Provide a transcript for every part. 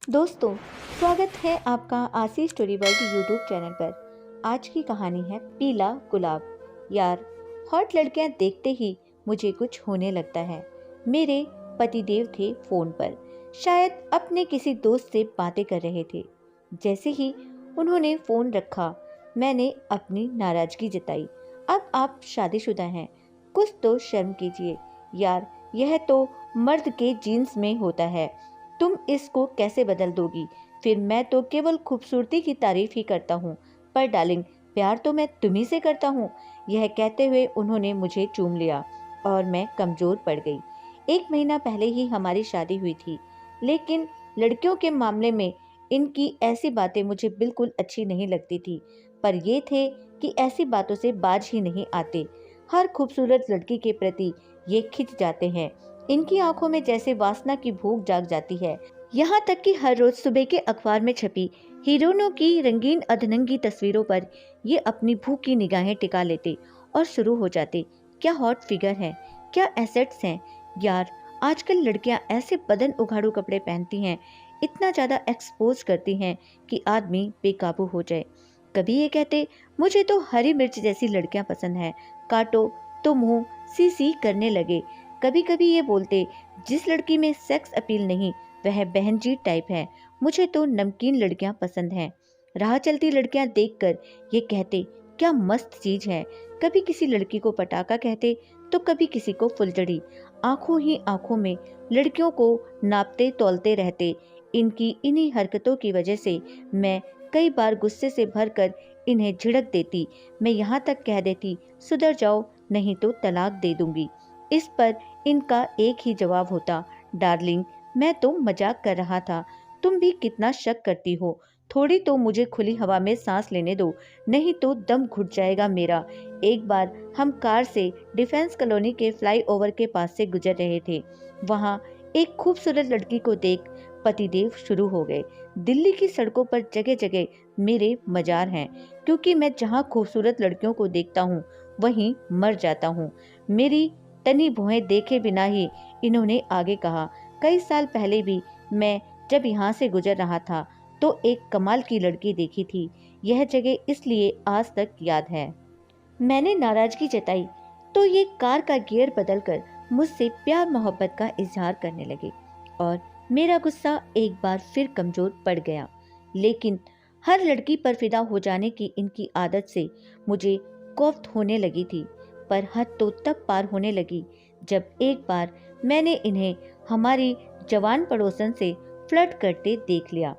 दोस्तों, स्वागत है आपका आशी स्टोरी वर्ल्ड यूट्यूब चैनल पर। आज की कहानी है पीला गुलाब। यार, हॉट लड़कियां देखते ही मुझे कुछ होने लगता है। मेरे पतिदेव थे फोन पर, शायद अपने किसी दोस्त से बातें कर रहे थे। जैसे ही उन्होंने फोन रखा, मैंने अपनी नाराजगी जताई। अब आप शादीशुदा हैं, कुछ तो शर्म कीजिए। यार, यह तो मर्द के जीन्स में होता है, तुम इसको कैसे बदल दोगी? फिर मैं तो केवल खूबसूरती की तारीफ ही करता हूँ, पर डार्लिंग, प्यार तो मैं तुम्ही से करता हूँ। यह कहते हुए उन्होंने मुझे चूम लिया और मैं कमजोर पड़ गई। 1 महीना पहले ही हमारी शादी हुई थी, लेकिन लड़कियों के मामले में इनकी ऐसी बातें मुझे बिल्कुल अच्छी नहीं लगती थी। पर ये थे कि ऐसी बातों से बाज ही नहीं आते। हर खूबसूरत लड़की के प्रति ये खिंच जाते हैं। इनकी आंखों में जैसे वासना की भूख जाग जाती है। यहाँ तक कि हर रोज सुबह के अखबार में छपी हीरोइनों की रंगीन अधनंगी तस्वीरों पर ये अपनी भूख की निगाहें टिका लेते और शुरू हो जाते। क्या हॉट फिगर है, क्या एसेट्स हैं। यार, आजकल लड़कियां ऐसे बदन उघाड़ू कपड़े पहनती हैं, इतना ज्यादा एक्सपोज करती हैं कि आदमी बेकाबू हो जाए। कभी ये कहते, मुझे तो हरी मिर्च जैसी लड़कियां पसंद है, काटो तो मुंह सी सी करने लगे। कभी कभी ये बोलते, जिस लड़की में सेक्स अपील नहीं वह बहन जी टाइप है, मुझे तो नमकीन लड़कियां पसंद हैं। राह चलती लड़कियां देखकर ये कहते, क्या मस्त चीज है। कभी किसी लड़की को पटाखा कहते तो कभी किसी को फुलझड़ी। आंखों ही आंखों में लड़कियों को नापते तौलते रहते। इनकी इन्हीं हरकतों की वजह से मैं कई बार गुस्से से भरकर इन्हें झिड़क देती। मैं यहाँ तक कह देती, सुधर जाओ नहीं तो तलाक दे दूंगी। इस पर इनका एक ही जवाब होता, डार्लिंग, मैं तो मजाक कर रहा था, तुम भी कितना शक करती हो। थोड़ी तो मुझे खुली हवा में सांस लेने दो, नहीं तो दम घुट जाएगा मेरा। एक बार हम कार से डिफेंस कॉलोनी के फ्लाईओवर के पास से गुजर रहे थे। वहाँ एक खूबसूरत लड़की को देख पतिदेव शुरू हो गए। दिल्ली की सड़कों पर जगह जगह मेरे मजार हैं, क्योंकि मैं जहाँ खूबसूरत लड़कियों को देखता हूँ वहीं मर जाता हूँ। मेरी तनी भुएं देखे बिना ही इन्होंने आगे कहा, कई साल पहले भी मैं जब यहाँ से गुजर रहा था तो एक कमाल की लड़की देखी थी। यह जगह इसलिए आज तक याद है। मैंने नाराजगी जताई तो ये कार का गियर बदलकर मुझसे प्यार मोहब्बत का इजहार करने लगे और मेरा गुस्सा एक बार फिर कमजोर पड़ गया। लेकिन हर लड़की पर फिदा हो जाने की इनकी आदत से मुझे कोफ्त होने लगी थी। पर हद तो तब पार होने लगी जब एक बार मैंने इन्हें हमारी जवान पड़ोसन से फ्लर्ट करते देख लिया।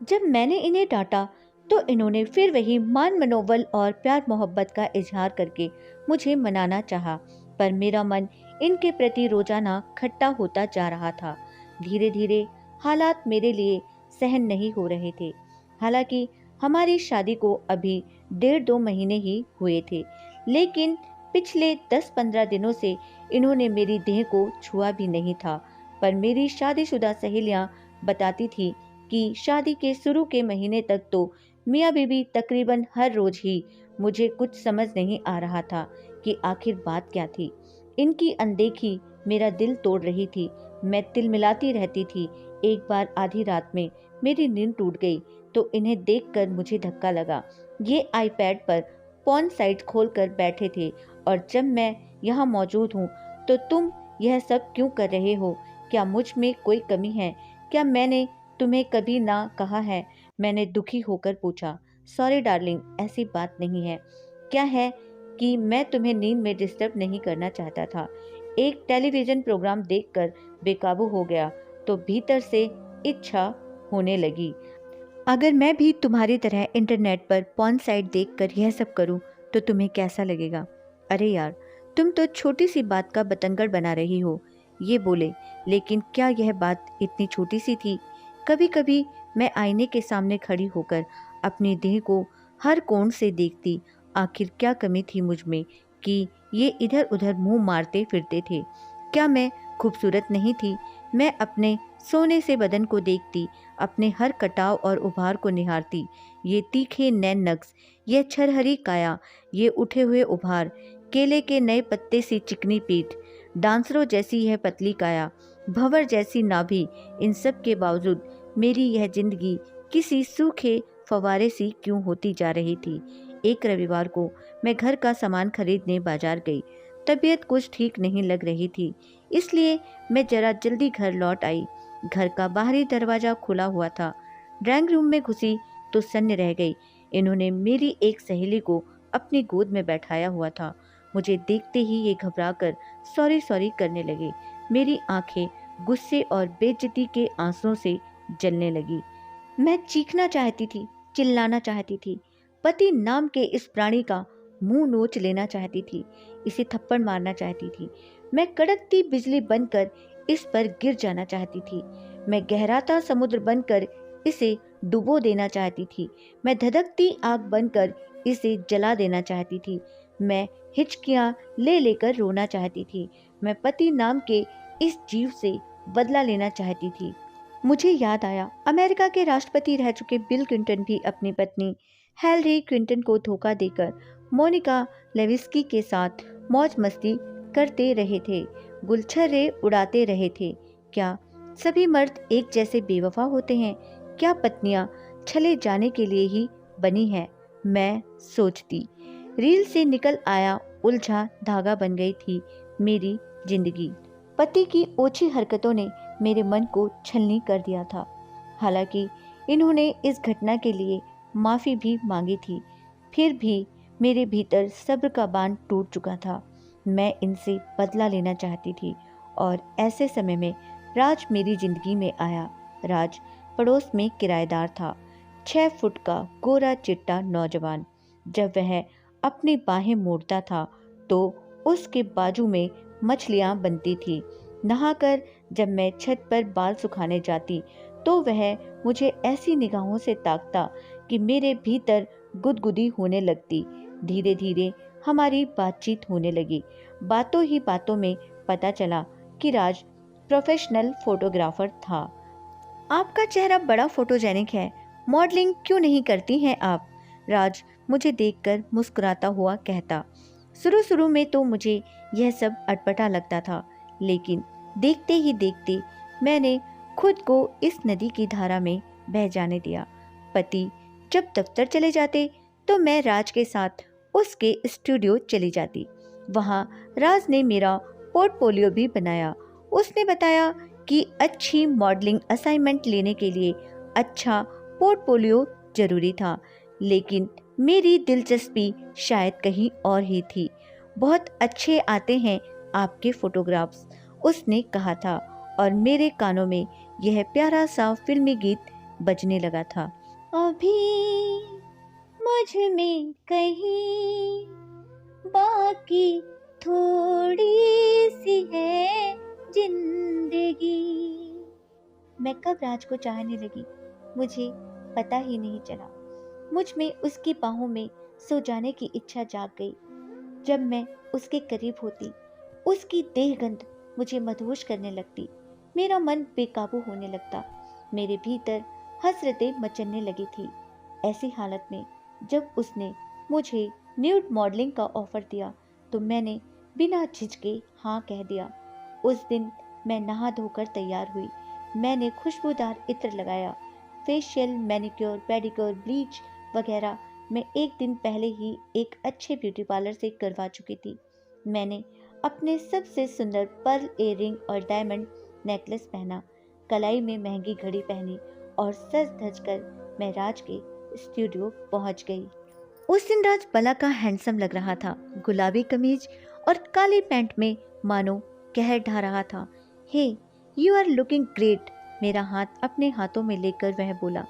जब मैंने इन्हें डांटा तो इन्होंने फिर वही मान मनोबल और प्यार मोहब्बत का इजहार करके मुझे मनाना चाहा। पर मेरा मन इनके प्रति रोजाना खट्टा होता जा रहा था। धीरे धीरे हालात मेरे लिए सहन नहीं हो रहे थे। हालांकि हमारी शादी को अभी 1.5-2 महीने ही हुए थे, लेकिन पिछले 10-15 दिनों से इन्होंने मेरी देह को छुआ भी नहीं था। पर मेरी शादीशुदा सहेलियां बताती थी कि शादी के शुरू के महीने तक तो मियाँ बीबी तकरीबन हर रोज ही। मुझे कुछ समझ नहीं आ रहा था कि आखिर बात क्या थी। इनकी अनदेखी मेरा दिल तोड़ रही थी। मैं तिलमिलाती रहती थी। एक बार आधी रात में मेरी नींद टूट गई तो इन्हें देखकर मुझे धक्का लगा। ये आईपैड पर पॉर्न साइट खोलकर बैठे थे और जब मैं यहाँ मौजूद हूँ तो तुम यह सब क्यों कर रहे हो? क्या मुझ में कोई कमी है? क्या मैंने तुम्हें कभी ना कहा है? मैंने दुखी होकर पूछा। सॉरी डार्लिंग, ऐसी बात नहीं है। क्या है कि मैं तुम्हें नींद में डिस्टर्ब नहीं करना चाहता था। एक टेलीविजन प्रोग्राम देखकर बेकाबू हो गया तो भीतर से इच्छा होने लगी, अगर मैं भी तुम्हारी तरह इंटरनेट पर पॉर्न साइट देखकर यह सब करूं तो तुम्हें कैसा लगेगा? अरे यार, तुम तो छोटी सी बात का बतंगड़ बना रही हो, ये बोले। लेकिन क्या यह बात इतनी छोटी सी थी? कभी कभी मैं आईने के सामने खड़ी होकर अपनी देह को हर कोण से देखती। आखिर क्या कमी थी मुझ में कि ये इधर उधर मुंह मारते फिरते थे? क्या मैं खूबसूरत नहीं थी? मैं अपने सोने से बदन को देखती, अपने हर कटाव और उभार को निहारती। ये तीखे नैन नक्श, ये छरहरी काया, ये उठे हुए उभार, केले के नए पत्ते सी चिकनी पीठ, डांसरों जैसी यह पतली काया, भंवर जैसी नाभि, इन सब के बावजूद मेरी यह जिंदगी किसी सूखे फवारे सी क्यों होती जा रही थी। एक रविवार को मैं घर का सामान खरीदने बाजार गई। तबीयत कुछ ठीक नहीं लग रही थी, इसलिए मैं जरा जल्दी घर लौट आई। घर का बाहरी दरवाजा खुला हुआ था। ड्राइंग रूम में घुसी तो सन्न रह गई। इन्होंने मेरी एक सहेली को अपनी गोद में बैठाया हुआ था। मुझे देखते ही ये घबराकर सॉरी सॉरी करने लगे। मेरी आंखें गुस्से और बेइज्जती के आंसुओं से जलने लगी। मैं चीखना चाहती थी, चिल्लाना चाहती थी, पति नाम के इस प्राणी का मुंह नोच लेना चाहती थी, इसे थप्पड़ मारना चाहती थी। मैं कड़कती बिजली बनकर इस पर गिर जाना चाहती थी। मैं गहराता समुद्र बनकर इसे डुबो देना चाहती थी। मैं धधकती आग बनकर इसे जला देना चाहती थी। मैं हिचकियां ले लेकर रोना चाहती थी। मैं पति नाम के इस जीव से बदला लेना चाहती थी। मुझे याद आया, अमेरिका के राष्ट्रपति रह चुके बिल क्लिंटन भी अपनी पत्नी हिलरी क्लिंटन को धोखा देकर मोनिका लेविस्की के साथ मौज मस्ती करते रहे थे, गुलछर्रे उड़ाते रहे थे। क्या सभी मर्द एक जैसे बेवफा होते हैं? क्या पत्नियां छले जाने के लिए ही बनी हैं? मैं सोचती। रील से निकल आया उलझा धागा बन गई थी मेरी जिंदगी। पति की ओछी हरकतों ने मेरे मन को छलनी कर दिया था। हालांकि इन्होंने इस घटना के लिए माफ़ी भी मांगी थी, फिर भी मेरे भीतर सब्र का बांध टूट चुका था। मैं इनसे बदला लेना चाहती थी और ऐसे समय में राज मेरी जिंदगी में आया। राज पड़ोस में किराएदार था, 6 फुट का गोरा चिट्टा नौजवान। जब वह अपनी बाहें मोड़ता था तो उसके बाजू में मछलियां बनती थी। नहाकर जब मैं छत पर बाल सुखाने जाती तो वह मुझे ऐसी निगाहों से ताकता कि मेरे भीतर गुदगुदी होने लगती। धीरे धीरे हमारी बातचीत होने लगी। बातों ही बातों में पता चला कि राज प्रोफेशनल फोटोग्राफर था। आपका चेहरा बड़ा फोटोजेनिक है, मॉडलिंग क्यों नहीं करती हैं आप? राज मुझे देखकर मुस्कुराता हुआ कहता। शुरू शुरू में तो मुझे यह सब अटपटा लगता था, लेकिन देखते ही देखते मैंने खुद को इस नदी की धारा में बह जाने दिया। पति जब दफ्तर चले जाते तो मैं राज के साथ उसके स्टूडियो चली जाती। वहाँ राज ने मेरा पोर्टफोलियो भी बनाया। उसने बताया कि अच्छी मॉडलिंग असाइनमेंट लेने के लिए अच्छा पोर्टफोलियो जरूरी था, लेकिन मेरी दिलचस्पी शायद कहीं और ही थी। बहुत अच्छे आते हैं आपके फोटोग्राफ्स, उसने कहा था और मेरे कानों में यह प्यारा सा फिल्मी गीत बजने लगा था। अभी मुझ में कहीं बाकी थोड़ी सी है जिंदगी। मैं कब राज को चाहने लगी मुझे पता ही नहीं चला। मुझ में उसकी बाहों में सो जाने की इच्छा जाग गई। जब मैं उसके करीब होती, उसकी देहगंध मुझे मदहोश करने लगती। मेरा मन बेकाबू होने लगता। मेरे भीतर हसरतें मचलने लगी थी। ऐसी हालत में जब उसने मुझे न्यूड मॉडलिंग का ऑफर दिया तो मैंने बिना झिझके हाँ कह दिया। उस दिन मैं नहा धोकर तैयार हुई। मैंने खुशबूदार इत्र लगाया। फेशियल, मैनिक्योर, पेडिक्योर, ब्लीच वगैरह मैं एक दिन पहले ही एक अच्छे ब्यूटी पार्लर से करवा चुकी थी। मैंने अपने सबसे सुंदर पर्ल इयररिंग और डायमंड नेकलेस पहना, कलाई में महंगी घड़ी पहनी और सज धज कर मैं राज के स्टूडियो पहुंच गई। उस दिन राज भला का हैंडसम लग रहा था। गुलाबी कमीज और काली पैंट में मानो कहर ढा रहा था। हे, यू आर लुकिंग ग्रेट, मेरा हाथ अपने हाथों में लेकर वह बोला।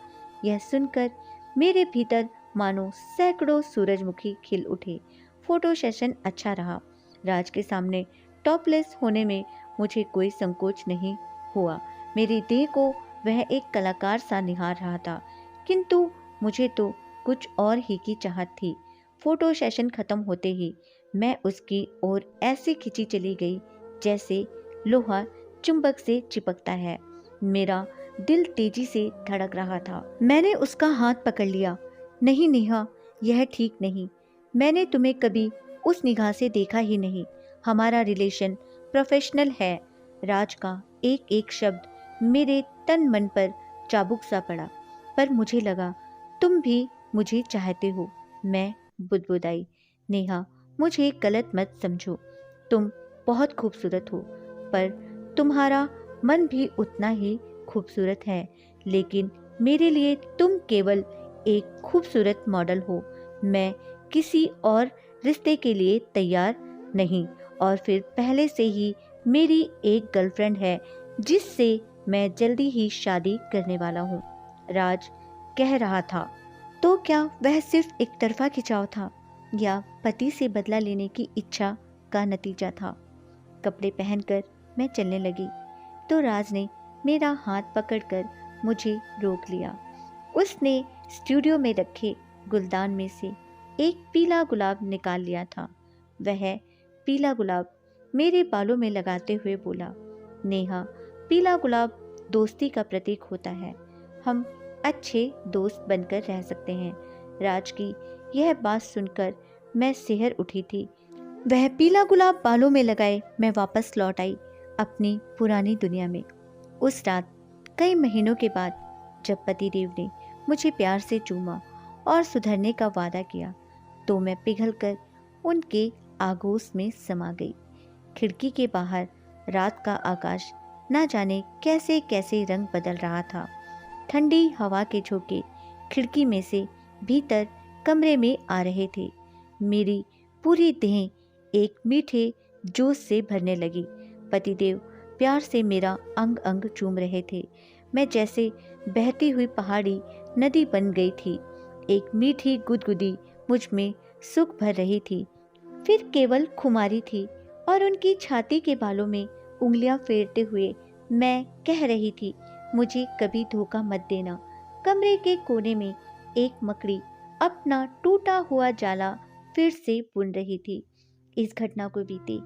यह सुनकर मेरे भीतर मानो सैकड़ों सूरजमुखी खिल उठे। फोटो सेशन अच्छा रहा। राज के सामने टॉपलेस होने में मुझे कोई संकोच नहीं हुआ। मेरी देह को वह एक कलाकार सा निहार रहा था, किंतु मुझे तो कुछ और ही की चाहत थी। फोटो सेशन खत्म होते ही मैं उसकी ओर ऐसे खिंची चली गई जैसे लोहा चुंबक से चिपकता है। मेरा दिल तेजी से धड़क रहा था। मैंने उसका हाथ पकड़ लिया। नहीं नेहा, यह ठीक नहीं। मैंने तुम्हें कभी उस निगाह से देखा ही नहीं। हमारा रिलेशन प्रोफेशनल है। राज का एक एक शब्द मेरे तन मन पर चाबुक सा पड़ा। पर मुझे लगा तुम भी मुझे चाहते हो। मैं बुदबुदाई, नेहा मुझे गलत मत समझो, तुम बहुत खूबसूरत हो, पर तुम्हारा मन भी उतना ही खूबसूरत है। लेकिन मेरे लिए तुम केवल एक खूबसूरत मॉडल हो। मैं किसी और रिश्ते के लिए तैयार नहीं, और फिर पहले से ही मेरी एक गर्लफ्रेंड है जिससे मैं जल्दी ही शादी करने वाला हूँ, राज कह रहा था। तो क्या वह सिर्फ एक तरफा खिंचाव था, या पति से बदला लेने की इच्छा का नतीजा था? कपड़े पहनकर मैं चलने लगी तो राज ने मेरा हाथ पकड़कर मुझे रोक लिया। उसने स्टूडियो में रखे गुलदान में से एक पीला गुलाब निकाल लिया था। वह पीला गुलाब मेरे बालों में लगाते हुए बोला, नेहा, पीला गुलाब दोस्ती का प्रतीक होता है। हम अच्छे दोस्त बनकर रह सकते हैं। राज की यह बात सुनकर मैं सिहर उठी थी। वह पीला गुलाब बालों में लगाए मैं वापस लौट आई अपनी पुरानी दुनिया में। उस रात कई महीनों के बाद जब पतिदेव ने मुझे प्यार से चूमा और सुधरने का वादा किया, तो मैं पिघलकर उनके आगोश में समा गई। खिड़की के बाहर रात का आकाश न जाने कैसे कैसे रंग बदल रहा था। ठंडी हवा के झोंके खिड़की में से भीतर कमरे में आ रहे थे। मेरी पूरी देह एक मीठे जोश से भरने लगी। पतिदेव प्यार से मेरा अंग अंग चूम रहे थे। मैं जैसे बहती हुई पहाड़ी नदी बन गई थी। एक मीठी गुदगुदी मुझ में सुख भर रही थी। फिर केवल खुमारी थी और उनकी छाती के बालों में उंगलियां फेरते हुए मैं कह रही थी, मुझे कभी धोखा मत देना। कमरे के कोने में एक मकड़ी अपना टूटा हुआ जाला फिर से बुन रही थी। इस घटना को बीते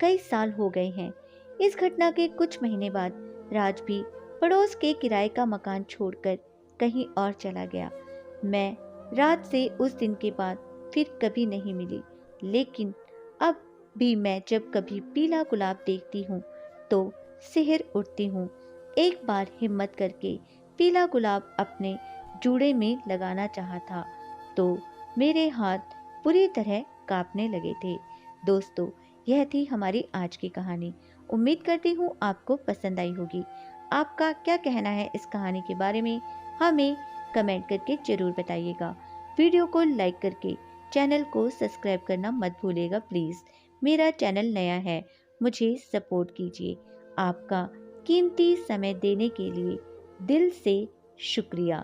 कई साल हो गए हैं। इस घटना के कुछ महीने बाद राज भी पड़ोस के किराए का मकान छोड़कर कहीं और चला गया। मैं रात से उस दिन के बाद फिर कभी नहीं मिली। लेकिन अब भी मैं जब कभी पीला गुलाब देखती हूँ तो सिहर उठती हूँ। एक बार हिम्मत करके पीला गुलाब अपने जूड़े में लगाना चाहा था तो मेरे हाथ पूरी तरह कांपने लगे थे। दोस्तों, यह थी हमारी आज की कहानी। उम्मीद करती हूँ आपको पसंद आई होगी। आपका क्या कहना है इस कहानी के बारे में, हमें कमेंट करके जरूर बताइएगा। वीडियो को लाइक करके चैनल को सब्सक्राइब करना मत भूलिएगा प्लीज़। मेरा चैनल नया है, मुझे सपोर्ट कीजिए। आपका कीमती समय देने के लिए दिल से शुक्रिया।